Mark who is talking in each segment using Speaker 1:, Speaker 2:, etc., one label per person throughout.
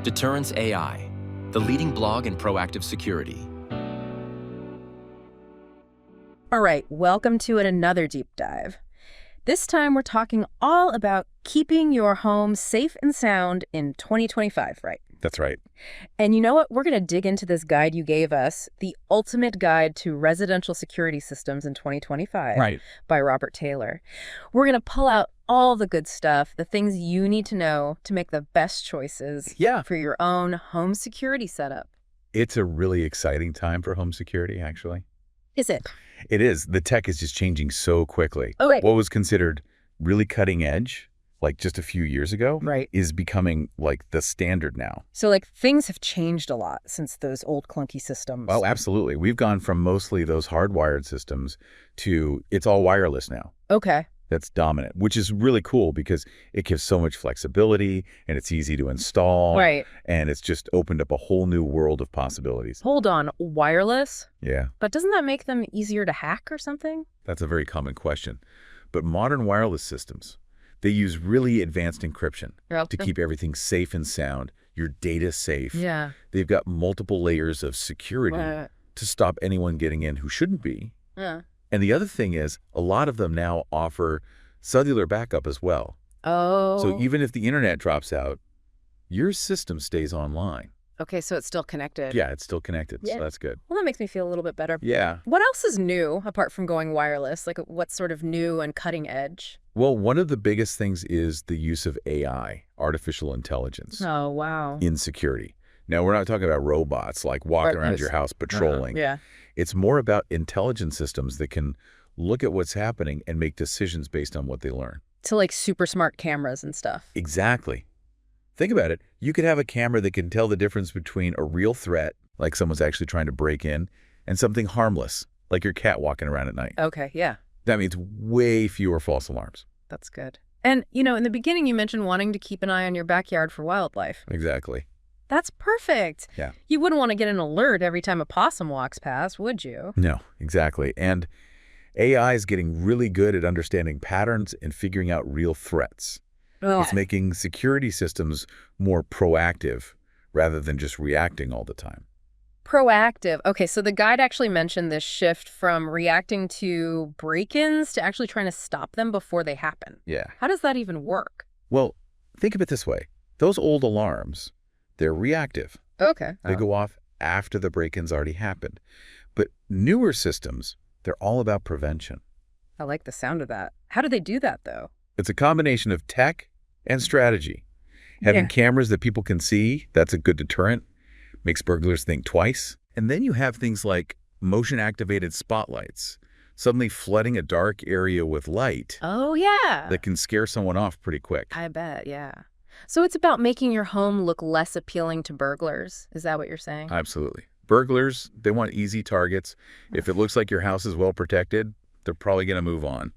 Speaker 1: Deterrence AI, the leading blog in proactive security.
Speaker 2: All right, welcome to another deep dive. This time we're talking all about keeping your home safe and sound in 2025, right?
Speaker 3: That's right.
Speaker 2: And you know what? We're going to dig into this guide you gave us, The Ultimate Guide to Residential Security Systems in 2025
Speaker 3: Right.
Speaker 2: by Robert Taylor. We're going to pull out all the good stuff, the things you need to know to make the best choices for your own home security setup.
Speaker 3: It's a really exciting time for home security, actually.
Speaker 2: Is it?
Speaker 3: It is. The tech is just changing so quickly.
Speaker 2: Oh, right.
Speaker 3: What was considered really cutting edge, like just a few years ago, is becoming like the standard now.
Speaker 2: So things have changed a lot since those old clunky systems.
Speaker 3: Oh, absolutely. We've gone from mostly those hardwired systems to it's all wireless now.
Speaker 2: Okay.
Speaker 3: That's dominant, which is really cool because it gives so much flexibility and it's easy to install.
Speaker 2: Right.
Speaker 3: And it's just opened up a whole new world of possibilities.
Speaker 2: Hold on, wireless?
Speaker 3: Yeah.
Speaker 2: But doesn't that make them easier to hack or something?
Speaker 3: That's a very common question. But modern wireless systems, they use really advanced encryption to keep everything safe and sound, your data safe.
Speaker 2: Yeah.
Speaker 3: They've got multiple layers of security to stop anyone getting in who shouldn't be.
Speaker 2: Yeah.
Speaker 3: And the other thing is, a lot of them now offer cellular backup as well.
Speaker 2: Oh.
Speaker 3: So even if the internet drops out, your system stays online.
Speaker 2: Okay, so it's still connected.
Speaker 3: Yeah, it's still connected,
Speaker 2: Yeah.
Speaker 3: so that's good.
Speaker 2: Well, that makes me feel a little bit better.
Speaker 3: Yeah.
Speaker 2: What else is new, apart from going wireless? What's sort of new and cutting edge?
Speaker 3: Well, one of the biggest things is the use of AI, artificial intelligence,
Speaker 2: Oh, wow.
Speaker 3: in security. Now, we're not talking about robots like walking around your house patrolling.
Speaker 2: Yeah.
Speaker 3: It's more about intelligent systems that can look at what's happening and make decisions based on what they learn.
Speaker 2: So super smart cameras and stuff.
Speaker 3: Exactly. Think about it. You could have a camera that can tell the difference between a real threat, like someone's actually trying to break in, and something harmless, like your cat walking around at night.
Speaker 2: Okay, yeah.
Speaker 3: That means way fewer false alarms.
Speaker 2: That's good. And, in the beginning you mentioned wanting to keep an eye on your backyard for wildlife.
Speaker 3: Exactly.
Speaker 2: That's perfect.
Speaker 3: Yeah.
Speaker 2: You wouldn't want to get an alert every time a possum walks past, would you?
Speaker 3: No, exactly. And AI is getting really good at understanding patterns and figuring out real threats. It's making security systems more proactive rather than just reacting all the time.
Speaker 2: Proactive. Okay, so the guide actually mentioned this shift from reacting to break-ins to actually trying to stop them before they happen.
Speaker 3: Yeah.
Speaker 2: How does that even work?
Speaker 3: Well, think of it this way. Those old alarms, they're reactive.
Speaker 2: Okay.
Speaker 3: They go off after the break-in's already happened. But newer systems, they're all about prevention.
Speaker 2: I like the sound of that. How do they do that, though?
Speaker 3: It's a combination of tech and strategy. Having cameras that people can see, that's a good deterrent. Makes burglars think twice. And then you have things like motion-activated spotlights, suddenly flooding a dark area with light.
Speaker 2: Oh, yeah.
Speaker 3: That can scare someone off pretty quick.
Speaker 2: I bet, yeah. So it's about making your home look less appealing to burglars. Is that what you're saying?
Speaker 3: Absolutely. Burglars, they want easy targets. If it looks like your house is well protected, they're probably going to move on.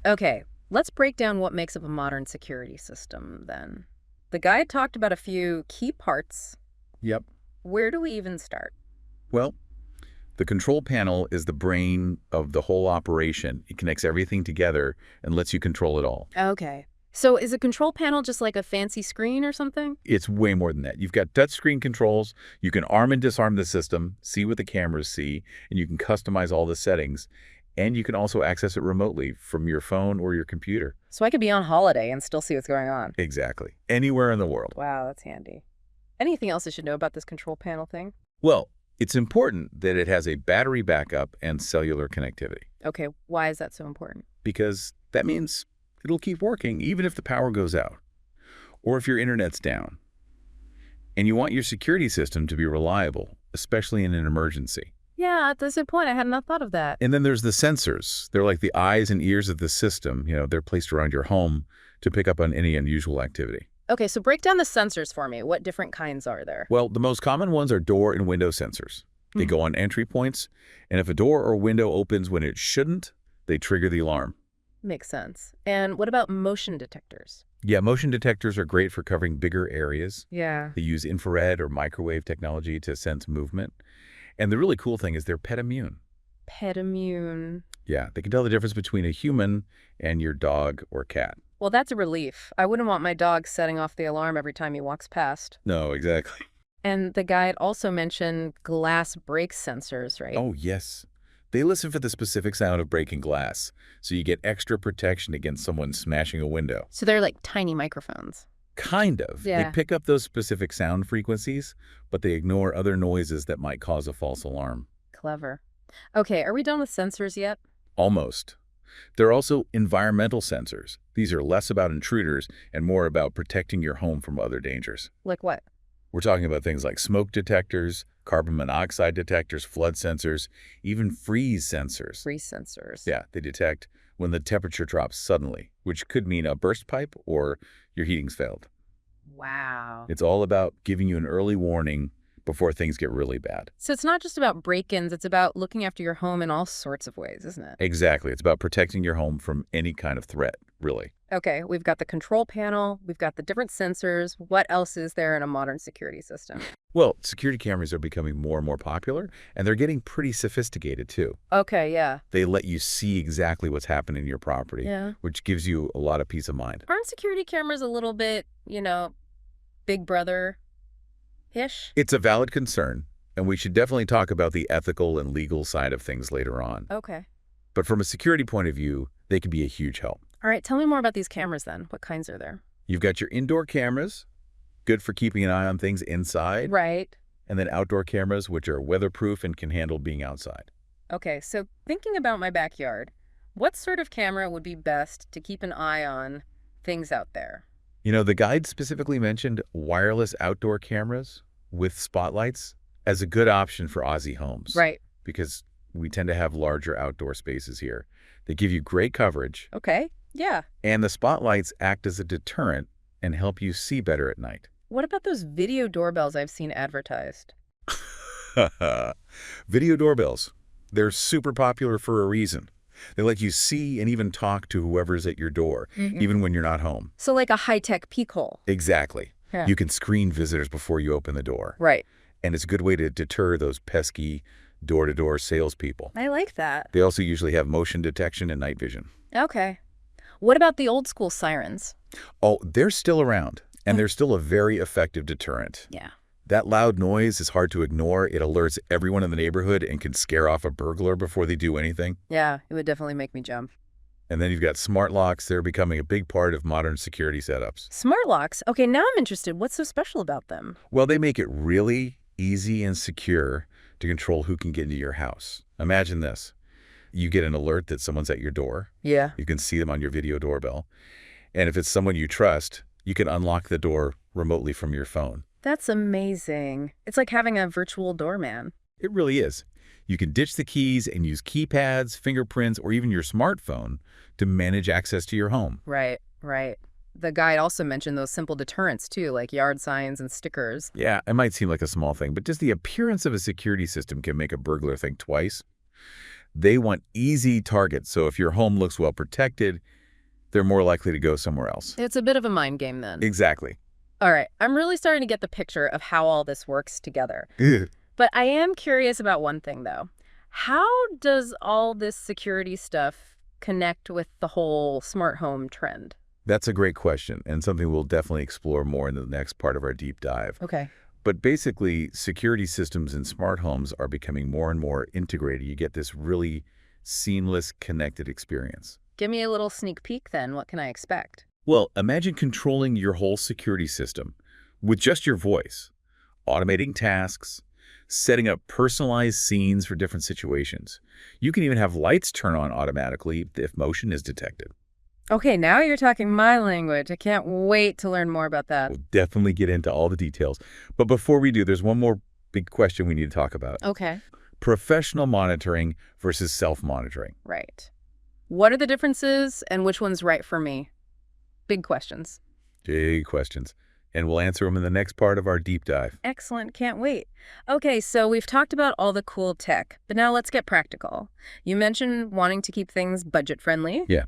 Speaker 2: Okay, let's break down what makes up a modern security system, then. The guide talked about a few key parts.
Speaker 3: Yep.
Speaker 2: Where do we even start?
Speaker 3: Well, the control panel is the brain of the whole operation. It connects everything together and lets you control it all.
Speaker 2: Okay. So is a control panel just like a fancy screen or something?
Speaker 3: It's way more than that. You've got touchscreen controls. You can arm and disarm the system, see what the cameras see, and you can customize all the settings. And you can also access it remotely from your phone or your computer.
Speaker 2: So I could be on holiday and still see what's going on.
Speaker 3: Exactly. Anywhere in the world.
Speaker 2: Wow, that's handy. Anything else I should know about this control panel thing?
Speaker 3: Well, it's important that it has a battery backup and cellular connectivity.
Speaker 2: Okay, why is that so important?
Speaker 3: Because that means it'll keep working even if the power goes out or if your internet's down. And you want your security system to be reliable, especially in an emergency.
Speaker 2: Yeah, that's a good point. I had not thought of that.
Speaker 3: And then there's the sensors. They're like the eyes and ears of the system. They're placed around your home to pick up on any unusual activity.
Speaker 2: Okay, so break down the sensors for me. What different kinds are there?
Speaker 3: Well, the most common ones are door and window sensors. They go on entry points, and if a door or window opens when it shouldn't, they trigger the alarm.
Speaker 2: Makes sense. And what about motion detectors?
Speaker 3: Yeah, motion detectors are great for covering bigger areas.
Speaker 2: Yeah.
Speaker 3: They use infrared or microwave technology to sense movement. And the really cool thing is they're pet immune.
Speaker 2: Pet immune.
Speaker 3: Yeah, they can tell the difference between a human and your dog or cat.
Speaker 2: Well, that's a relief. I wouldn't want my dog setting off the alarm every time he walks past.
Speaker 3: No, exactly.
Speaker 2: And the guide also mentioned glass break sensors, right?
Speaker 3: Oh, yes. They listen for the specific sound of breaking glass, so you get extra protection against someone smashing a window.
Speaker 2: So they're like tiny microphones.
Speaker 3: Kind of.
Speaker 2: Yeah.
Speaker 3: They pick up those specific sound frequencies, but they ignore other noises that might cause a false alarm.
Speaker 2: Clever. Okay, are we done with sensors yet?
Speaker 3: Almost. There are also environmental sensors. These are less about intruders and more about protecting your home from other dangers.
Speaker 2: Like what?
Speaker 3: We're talking about things like smoke detectors, carbon monoxide detectors, flood sensors, even freeze sensors.
Speaker 2: Freeze sensors.
Speaker 3: Yeah, they detect when the temperature drops suddenly, which could mean a burst pipe or your heating's failed.
Speaker 2: Wow.
Speaker 3: It's all about giving you an early warning before things get really bad.
Speaker 2: So it's not just about break-ins, it's about looking after your home in all sorts of ways, isn't it?
Speaker 3: Exactly. It's about protecting your home from any kind of threat, really.
Speaker 2: Okay, we've got the control panel, we've got the different sensors. What else is there in a modern security system?
Speaker 3: Well, security cameras are becoming more and more popular, and they're getting pretty sophisticated, too.
Speaker 2: Okay, yeah.
Speaker 3: They let you see exactly what's happening in your property,
Speaker 2: Yeah.
Speaker 3: which gives you a lot of peace of mind.
Speaker 2: Aren't security cameras a little bit, Big Brother-ish?
Speaker 3: It's a valid concern, and we should definitely talk about the ethical and legal side of things later on.
Speaker 2: Okay.
Speaker 3: But from a security point of view, they can be a huge help.
Speaker 2: All right, tell me more about these cameras then. What kinds are there?
Speaker 3: You've got your indoor cameras, good for keeping an eye on things inside,
Speaker 2: Right.
Speaker 3: and then outdoor cameras, which are weatherproof and can handle being outside.
Speaker 2: Okay, so thinking about my backyard, what sort of camera would be best to keep an eye on things out there?
Speaker 3: The guide specifically mentioned wireless outdoor cameras with spotlights as a good option for Aussie homes.
Speaker 2: Right.
Speaker 3: Because we tend to have larger outdoor spaces here. They give you great coverage,
Speaker 2: Okay. Yeah.
Speaker 3: and the spotlights act as a deterrent and help you see better at night.
Speaker 2: What about those video doorbells I've seen advertised?
Speaker 3: Video doorbells. They're super popular for a reason. They let you see and even talk to whoever's at your door, even when you're not home.
Speaker 2: So like a high-tech peek hole.
Speaker 3: Exactly.
Speaker 2: Yeah.
Speaker 3: You can screen visitors before you open the door.
Speaker 2: Right.
Speaker 3: And it's a good way to deter those pesky door-to-door salespeople.
Speaker 2: I like that.
Speaker 3: They also usually have motion detection and night vision.
Speaker 2: Okay. What about the old school sirens?
Speaker 3: Oh, they're still around, and they're still a very effective deterrent.
Speaker 2: Yeah.
Speaker 3: That loud noise is hard to ignore. It alerts everyone in the neighborhood and can scare off a burglar before they do anything.
Speaker 2: Yeah, it would definitely make me jump.
Speaker 3: And then you've got smart locks. They're becoming a big part of modern security setups.
Speaker 2: Smart locks? Okay, now I'm interested. What's so special about them?
Speaker 3: Well, they make it really easy and secure to control who can get into your house. Imagine this. You get an alert that someone's at your door.
Speaker 2: Yeah.
Speaker 3: You can see them on your video doorbell. And if it's someone you trust, you can unlock the door remotely from your phone.
Speaker 2: That's amazing. It's like having a virtual doorman.
Speaker 3: It really is. You can ditch the keys and use keypads, fingerprints, or even your smartphone to manage access to your home.
Speaker 2: Right, right. The guide also mentioned those simple deterrents, too, like yard signs and stickers.
Speaker 3: Yeah, it might seem like a small thing, but just the appearance of a security system can make a burglar think twice. They want easy targets, so if your home looks well protected, they're more likely to go somewhere else.
Speaker 2: It's a bit of a mind game then.
Speaker 3: Exactly.
Speaker 2: All right, I'm really starting to get the picture of how all this works together.
Speaker 3: Ugh.
Speaker 2: But I am curious about one thing, though. How does all this security stuff connect with the whole smart home trend?
Speaker 3: That's a great question, and something we'll definitely explore more in the next part of our deep dive.
Speaker 2: Okay.
Speaker 3: But basically, security systems in smart homes are becoming more and more integrated. You get this really seamless, connected experience.
Speaker 2: Give me a little sneak peek then. What can I expect?
Speaker 3: Well, imagine controlling your whole security system with just your voice, automating tasks, setting up personalized scenes for different situations. You can even have lights turn on automatically if motion is detected.
Speaker 2: Okay, now you're talking my language. I can't wait to learn more about that.
Speaker 3: We'll definitely get into all the details. But before we do, there's one more big question we need to talk about.
Speaker 2: Okay.
Speaker 3: Professional monitoring versus self-monitoring.
Speaker 2: Right. What are the differences and which one's right for me? Big questions.
Speaker 3: Big questions. And we'll answer them in the next part of our deep dive.
Speaker 2: Excellent. Can't wait. Okay, so we've talked about all the cool tech, but now let's get practical. You mentioned wanting to keep things budget-friendly.
Speaker 3: Yeah.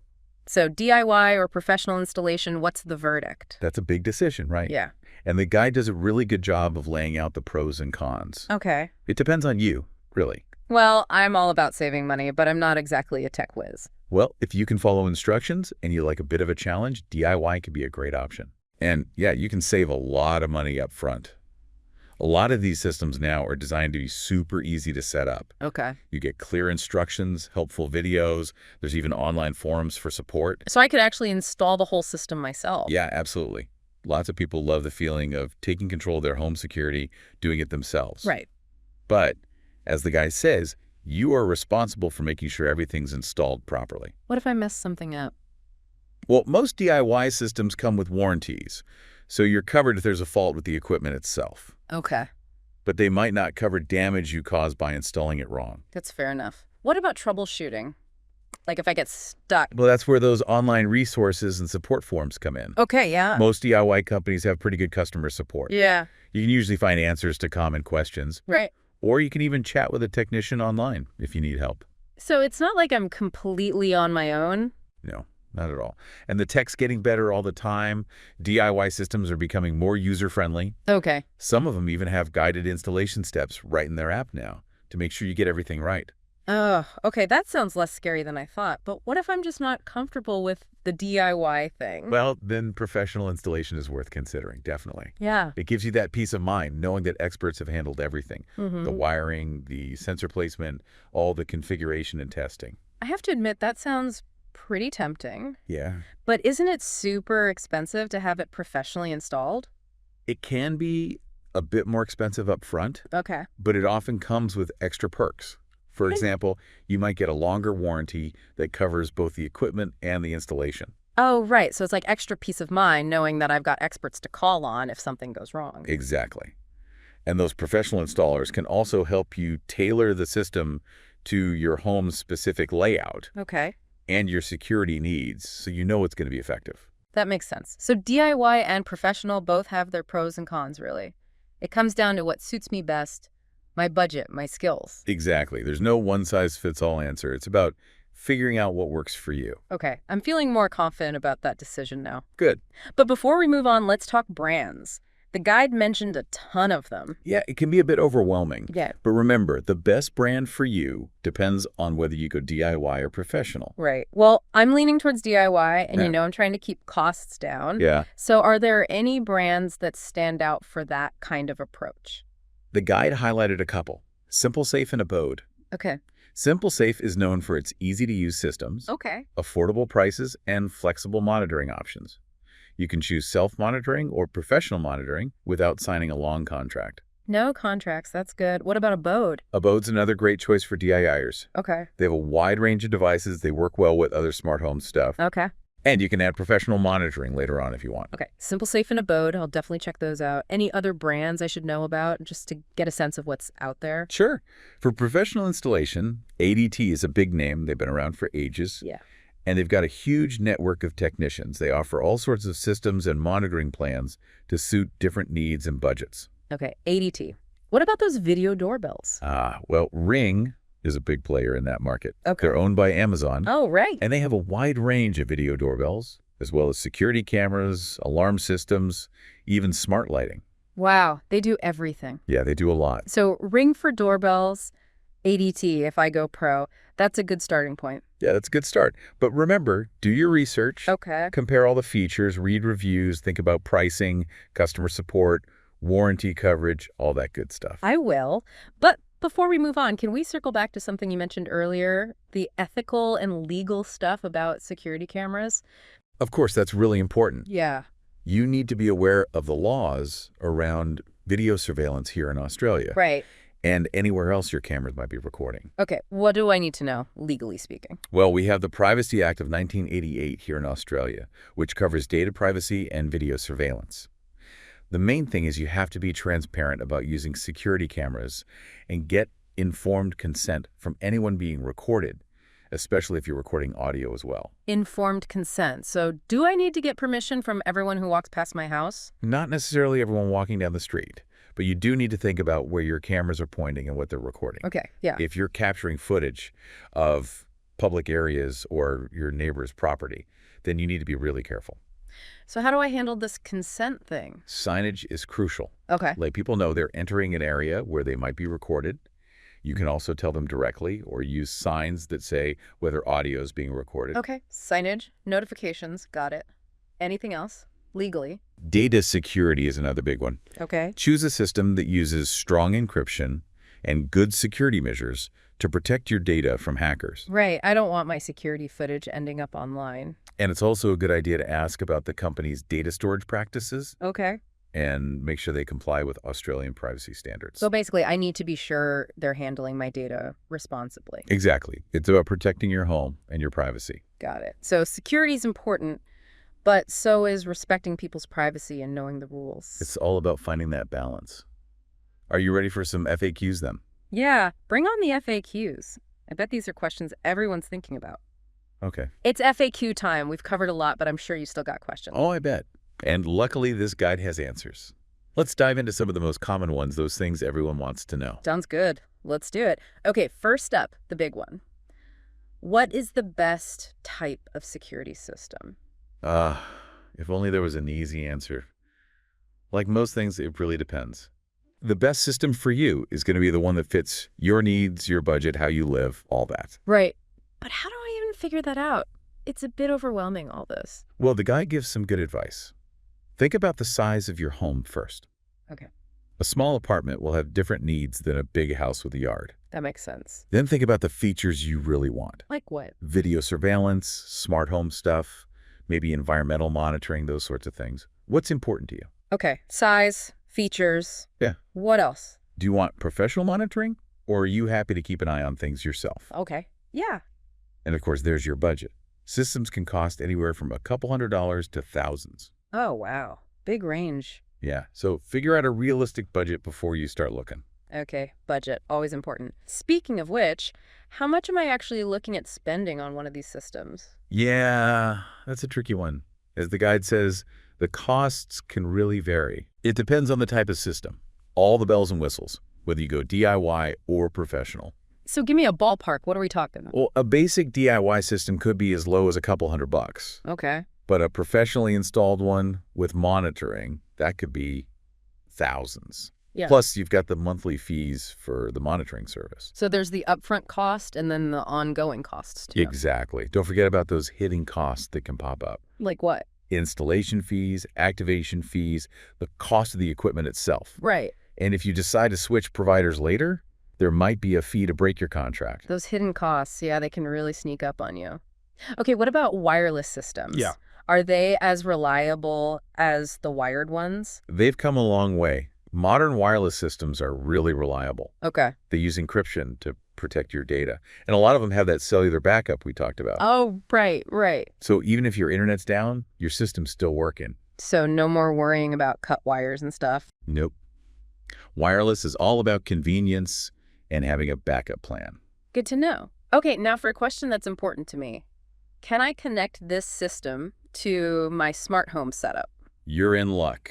Speaker 2: So DIY or professional installation, what's the verdict?
Speaker 3: That's a big decision, right?
Speaker 2: Yeah.
Speaker 3: And the guide does a really good job of laying out the pros and cons.
Speaker 2: Okay.
Speaker 3: It depends on you, really.
Speaker 2: Well, I'm all about saving money, but I'm not exactly a tech whiz.
Speaker 3: Well, if you can follow instructions and you like a bit of a challenge, DIY could be a great option. And yeah, you can save a lot of money up front. A lot of these systems now are designed to be super easy to set up.
Speaker 2: Okay.
Speaker 3: You get clear instructions, helpful videos. There's even online forums for support.
Speaker 2: So I could actually install the whole system myself.
Speaker 3: Yeah, absolutely. Lots of people love the feeling of taking control of their home security, doing it themselves.
Speaker 2: Right.
Speaker 3: But as the guy says, you are responsible for making sure everything's installed properly.
Speaker 2: What if I mess something up?
Speaker 3: Well, most DIY systems come with warranties, so you're covered if there's a fault with the equipment itself.
Speaker 2: Okay.
Speaker 3: But they might not cover damage you caused by installing it wrong.
Speaker 2: That's fair enough. What about troubleshooting? Like if I get stuck?
Speaker 3: Well, that's where those online resources and support forums come in.
Speaker 2: Okay, yeah.
Speaker 3: Most DIY companies have pretty good customer support.
Speaker 2: Yeah.
Speaker 3: You can usually find answers to common questions.
Speaker 2: Right.
Speaker 3: Or you can even chat with a technician online if you need help.
Speaker 2: So it's not like I'm completely on my own?
Speaker 3: No, not at all. And the tech's getting better all the time. DIY systems are becoming more user-friendly.
Speaker 2: Okay.
Speaker 3: Some of them even have guided installation steps right in their app now to make sure you get everything right.
Speaker 2: Oh, okay. That sounds less scary than I thought. But what if I'm just not comfortable with the DIY thing?
Speaker 3: Well, then professional installation is worth considering, definitely.
Speaker 2: Yeah.
Speaker 3: It gives you that peace of mind knowing that experts have handled everything.
Speaker 2: Mm-hmm.
Speaker 3: The wiring, the sensor placement, all the configuration and testing.
Speaker 2: I have to admit, that sounds pretty tempting.
Speaker 3: Yeah.
Speaker 2: But isn't it super expensive to have it professionally installed?
Speaker 3: It can be a bit more expensive up front,
Speaker 2: Okay.
Speaker 3: but it often comes with extra perks. For example, you might get a longer warranty that covers both the equipment and the installation.
Speaker 2: Oh, right. So it's like extra peace of mind knowing that I've got experts to call on if something goes wrong.
Speaker 3: Exactly. And those professional installers can also help you tailor the system to your home's specific layout
Speaker 2: Okay.
Speaker 3: and your security needs, so you know it's going to be effective.
Speaker 2: That makes sense. So DIY and professional both have their pros and cons, really. It comes down to what suits me best, my budget, my skills.
Speaker 3: Exactly. There's no one-size-fits-all answer. It's about figuring out what works for you.
Speaker 2: Okay, I'm feeling more confident about that decision now.
Speaker 3: Good.
Speaker 2: But before we move on, let's talk brands. The guide mentioned a ton of them.
Speaker 3: Yeah, it can be a bit overwhelming.
Speaker 2: Yeah.
Speaker 3: But remember, the best brand for you depends on whether you go DIY or professional.
Speaker 2: Right. Well, I'm leaning towards DIY, and
Speaker 3: Yeah.
Speaker 2: you know I'm trying to keep costs down.
Speaker 3: Yeah.
Speaker 2: So are there any brands that stand out for that kind of approach?
Speaker 3: The guide highlighted a couple: Simple Safe and Abode.
Speaker 2: Okay.
Speaker 3: Simple Safe is known for its easy-to-use systems,
Speaker 2: Okay.
Speaker 3: affordable prices, and flexible monitoring options. You can choose self-monitoring or professional monitoring without signing a long contract.
Speaker 2: No contracts. That's good. What about Abode?
Speaker 3: Abode's another great choice for DIYers.
Speaker 2: Okay.
Speaker 3: They have a wide range of devices. They work well with other smart home stuff.
Speaker 2: Okay.
Speaker 3: And you can add professional monitoring later on if you want.
Speaker 2: Okay. Simple Safe and Abode. I'll definitely check those out. Any other brands I should know about just to get a sense of what's out there?
Speaker 3: Sure. For professional installation, ADT is a big name. They've been around for ages.
Speaker 2: Yeah.
Speaker 3: And they've got a huge network of technicians. They offer all sorts of systems and monitoring plans to suit different needs and budgets.
Speaker 2: Okay. ADT. What about those video doorbells?
Speaker 3: Well, Ring is a big player in that market.
Speaker 2: Okay.
Speaker 3: They're owned by Amazon.
Speaker 2: Oh, right.
Speaker 3: And they have a wide range of video doorbells, as well as security cameras, alarm systems, even smart lighting.
Speaker 2: Wow. They do everything.
Speaker 3: Yeah, they do a lot.
Speaker 2: So Ring for doorbells, ADT if I go pro. That's a good starting point.
Speaker 3: Yeah, that's a good start. But remember, do your research.
Speaker 2: Okay.
Speaker 3: Compare all the features, read reviews, think about pricing, customer support, warranty coverage, all that good stuff.
Speaker 2: I will. But before we move on, can we circle back to something you mentioned earlier, the ethical and legal stuff about security cameras?
Speaker 3: Of course, that's really important.
Speaker 2: Yeah.
Speaker 3: You need to be aware of the laws around video surveillance here in Australia.
Speaker 2: Right.
Speaker 3: And anywhere else your cameras might be recording.
Speaker 2: Okay. What do I need to know, legally speaking?
Speaker 3: Well, we have the Privacy Act of 1988 here in Australia, which covers data privacy and video surveillance. The main thing is you have to be transparent about using security cameras and get informed consent from anyone being recorded, especially if you're recording audio as well.
Speaker 2: Informed consent. So do I need to get permission from everyone who walks past my house?
Speaker 3: Not necessarily everyone walking down the street, but you do need to think about where your cameras are pointing and what they're recording.
Speaker 2: Okay. Yeah.
Speaker 3: If you're capturing footage of public areas or your neighbor's property, then you need to be really careful.
Speaker 2: So how do I handle this consent thing?
Speaker 3: Signage is crucial.
Speaker 2: Okay.
Speaker 3: Let people know they're entering an area where they might be recorded. You can also tell them directly or use signs that say whether audio is being recorded.
Speaker 2: Okay, signage, notifications, got it. Anything else? Legally?
Speaker 3: Data security is another big one.
Speaker 2: Okay.
Speaker 3: Choose a system that uses strong encryption and good security measures to protect your data from hackers.
Speaker 2: Right, I don't want my security footage ending up online.
Speaker 3: And it's also a good idea to ask about the company's data storage practices
Speaker 2: Okay.
Speaker 3: and make sure they comply with Australian privacy standards.
Speaker 2: So basically, I need to be sure they're handling my data responsibly.
Speaker 3: Exactly. It's about protecting your home and your privacy.
Speaker 2: Got it. So security is important, but so is respecting people's privacy and knowing the rules.
Speaker 3: It's all about finding that balance. Are you ready for some FAQs then?
Speaker 2: Yeah, bring on the FAQs. I bet these are questions everyone's thinking about.
Speaker 3: Okay.
Speaker 2: It's FAQ time. We've covered a lot, but I'm sure you still got questions.
Speaker 3: Oh, I bet. And luckily, this guide has answers. Let's dive into some of the most common ones, those things everyone wants to know.
Speaker 2: Sounds good. Let's do it. Okay, first up, the big one. What is the best type of security system?
Speaker 3: If only there was an easy answer. Like most things, it really depends. The best system for you is going to be the one that fits your needs, your budget, how you live, all that.
Speaker 2: Right. But how do I even figure that out? It's a bit overwhelming, all this.
Speaker 3: Well, the guy gives some good advice. Think about the size of your home first.
Speaker 2: Okay.
Speaker 3: A small apartment will have different needs than a big house with a yard.
Speaker 2: That makes sense.
Speaker 3: Then think about the features you really want.
Speaker 2: Like what?
Speaker 3: Video surveillance, smart home stuff, maybe environmental monitoring, those sorts of things. What's important to you?
Speaker 2: Okay. Size, features.
Speaker 3: Yeah.
Speaker 2: What else?
Speaker 3: Do you want professional monitoring, or are you happy to keep an eye on things yourself?
Speaker 2: Okay. Yeah.
Speaker 3: And of course, there's your budget. Systems can cost anywhere from a couple $100s to thousands.
Speaker 2: Oh, wow. Big range.
Speaker 3: Yeah, so figure out a realistic budget before you start looking.
Speaker 2: Okay, budget, always important. Speaking of which, how much am I actually looking at spending on one of these systems?
Speaker 3: Yeah, that's a tricky one. As the guide says, the costs can really vary. It depends on the type of system. All the bells and whistles, whether you go DIY or professional.
Speaker 2: So give me a ballpark. What are we talking about?
Speaker 3: Well, a basic DIY system could be as low as a couple $100.
Speaker 2: Okay.
Speaker 3: But a professionally installed one with monitoring, that could be thousands.
Speaker 2: Yeah.
Speaker 3: Plus, you've got the monthly fees for the monitoring service.
Speaker 2: So there's the upfront cost and then the ongoing costs too.
Speaker 3: Exactly. Don't forget about those hidden costs that can pop up.
Speaker 2: Like what?
Speaker 3: Installation fees, activation fees, the cost of the equipment itself.
Speaker 2: Right.
Speaker 3: And if you decide to switch providers later, there might be a fee to break your contract.
Speaker 2: Those hidden costs, yeah, they can really sneak up on you. Okay, what about wireless systems?
Speaker 3: Yeah.
Speaker 2: Are they as reliable as the wired ones?
Speaker 3: They've come a long way. Modern wireless systems are really reliable.
Speaker 2: Okay.
Speaker 3: They use encryption to protect your data. And a lot of them have that cellular backup we talked about.
Speaker 2: Oh, right.
Speaker 3: So even if your internet's down, your system's still working.
Speaker 2: So no more worrying about cut wires and stuff.
Speaker 3: Nope. Wireless is all about convenience and having a backup plan.
Speaker 2: Good to know. Okay, now for a question that's important to me. Can I connect this system to my smart home setup?
Speaker 3: You're in luck.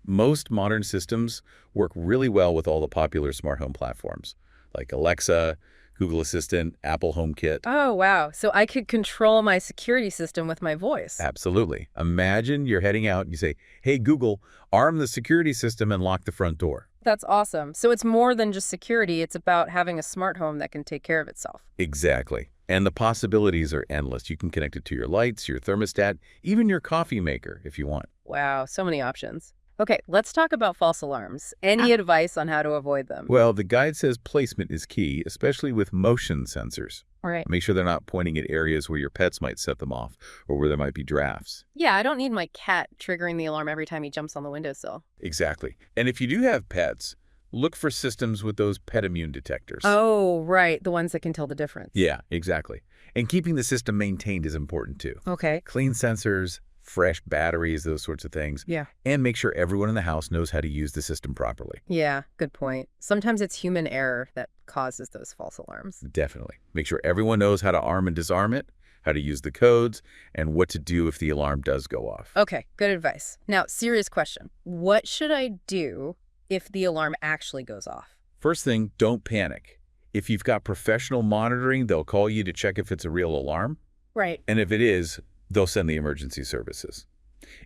Speaker 3: Most modern systems work really well with all the popular smart home platforms, like Alexa, Google Assistant, Apple HomeKit.
Speaker 2: Oh, wow. So I could control my security system with my voice.
Speaker 3: Absolutely. Imagine you're heading out and you say, hey, Google, arm the security system and lock the front door.
Speaker 2: That's awesome. So it's more than just security. It's about having a smart home that can take care of itself.
Speaker 3: Exactly. And the possibilities are endless. You can connect it to your lights, your thermostat, even your coffee maker if you want.
Speaker 2: Wow, so many options. Okay, let's talk about false alarms. Any advice on how to avoid them?
Speaker 3: Well, the guide says placement is key, especially with motion sensors.
Speaker 2: All right.
Speaker 3: Make sure they're not pointing at areas where your pets might set them off or where there might be drafts.
Speaker 2: Yeah, I don't need my cat triggering the alarm every time he jumps on the windowsill.
Speaker 3: Exactly. And if you do have pets, look for systems with those pet immune detectors.
Speaker 2: Oh, right. The ones that can tell the difference.
Speaker 3: Yeah, exactly. And keeping the system maintained is important too.
Speaker 2: Okay.
Speaker 3: Clean sensors, fresh batteries, those sorts of things.
Speaker 2: Yeah.
Speaker 3: And make sure everyone in the house knows how to use the system properly.
Speaker 2: Yeah, good point. Sometimes it's human error that causes those false alarms.
Speaker 3: Definitely. Make sure everyone knows how to arm and disarm it, how to use the codes, and what to do if the alarm does go off.
Speaker 2: Okay, good advice. Now, serious question. What should I do if the alarm actually goes off?
Speaker 3: First thing, don't panic. If you've got professional monitoring, they'll call you to check if it's a real alarm.
Speaker 2: Right.
Speaker 3: And if it is, they'll send the emergency services.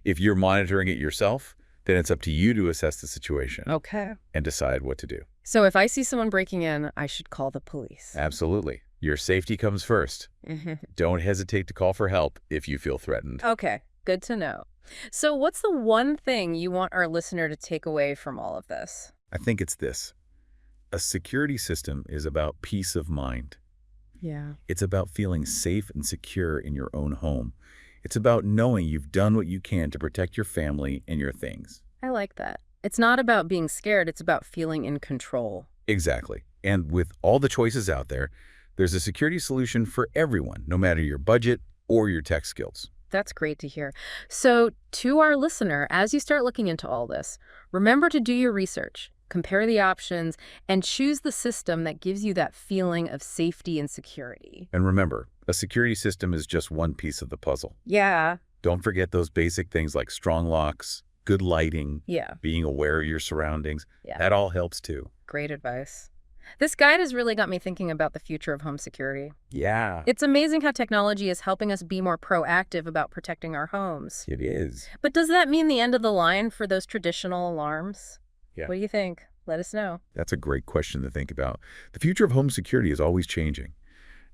Speaker 3: If you're monitoring it yourself, Then it's up to you to assess the situation
Speaker 2: Okay.
Speaker 3: and decide what to do.
Speaker 2: So if I see someone breaking in, I should call the police.
Speaker 3: Absolutely. Your safety comes first. Don't hesitate to call for help if you feel threatened.
Speaker 2: Okay, good to know. So what's the one thing you want our listener to take away from all of this?
Speaker 3: I think it's this. A security system is about peace of mind.
Speaker 2: Yeah.
Speaker 3: It's about feeling safe and secure in your own home. It's about knowing you've done what you can to protect your family and your things.
Speaker 2: I like that. It's not about being scared, it's about feeling in control.
Speaker 3: Exactly. And with all the choices out there, there's a security solution for everyone, no matter your budget or your tech skills.
Speaker 2: That's great to hear. So to our listener, as you start looking into all this, remember to do your research, compare the options, and choose the system that gives you that feeling of safety and security.
Speaker 3: And remember, a security system is just one piece of the puzzle.
Speaker 2: Yeah.
Speaker 3: Don't forget those basic things like strong locks, good lighting,
Speaker 2: Yeah.
Speaker 3: being aware of your surroundings.
Speaker 2: Yeah.
Speaker 3: That all helps too.
Speaker 2: Great advice. This guide has really got me thinking about the future of home security.
Speaker 3: Yeah,
Speaker 2: It's amazing how technology is helping us be more proactive about protecting our homes.
Speaker 3: it is.
Speaker 2: But does that mean the end of the line for those traditional alarms?
Speaker 3: Yeah.
Speaker 2: What do you think? Let us know.
Speaker 3: That's a great question to think about. The future of home security is always changing,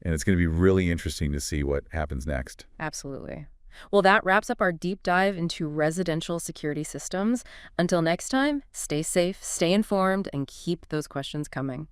Speaker 3: and it's going to be really interesting to see what happens next.
Speaker 2: Absolutely. Well, that wraps up our deep dive into residential security systems. Until next time, stay safe, stay informed, and keep those questions coming.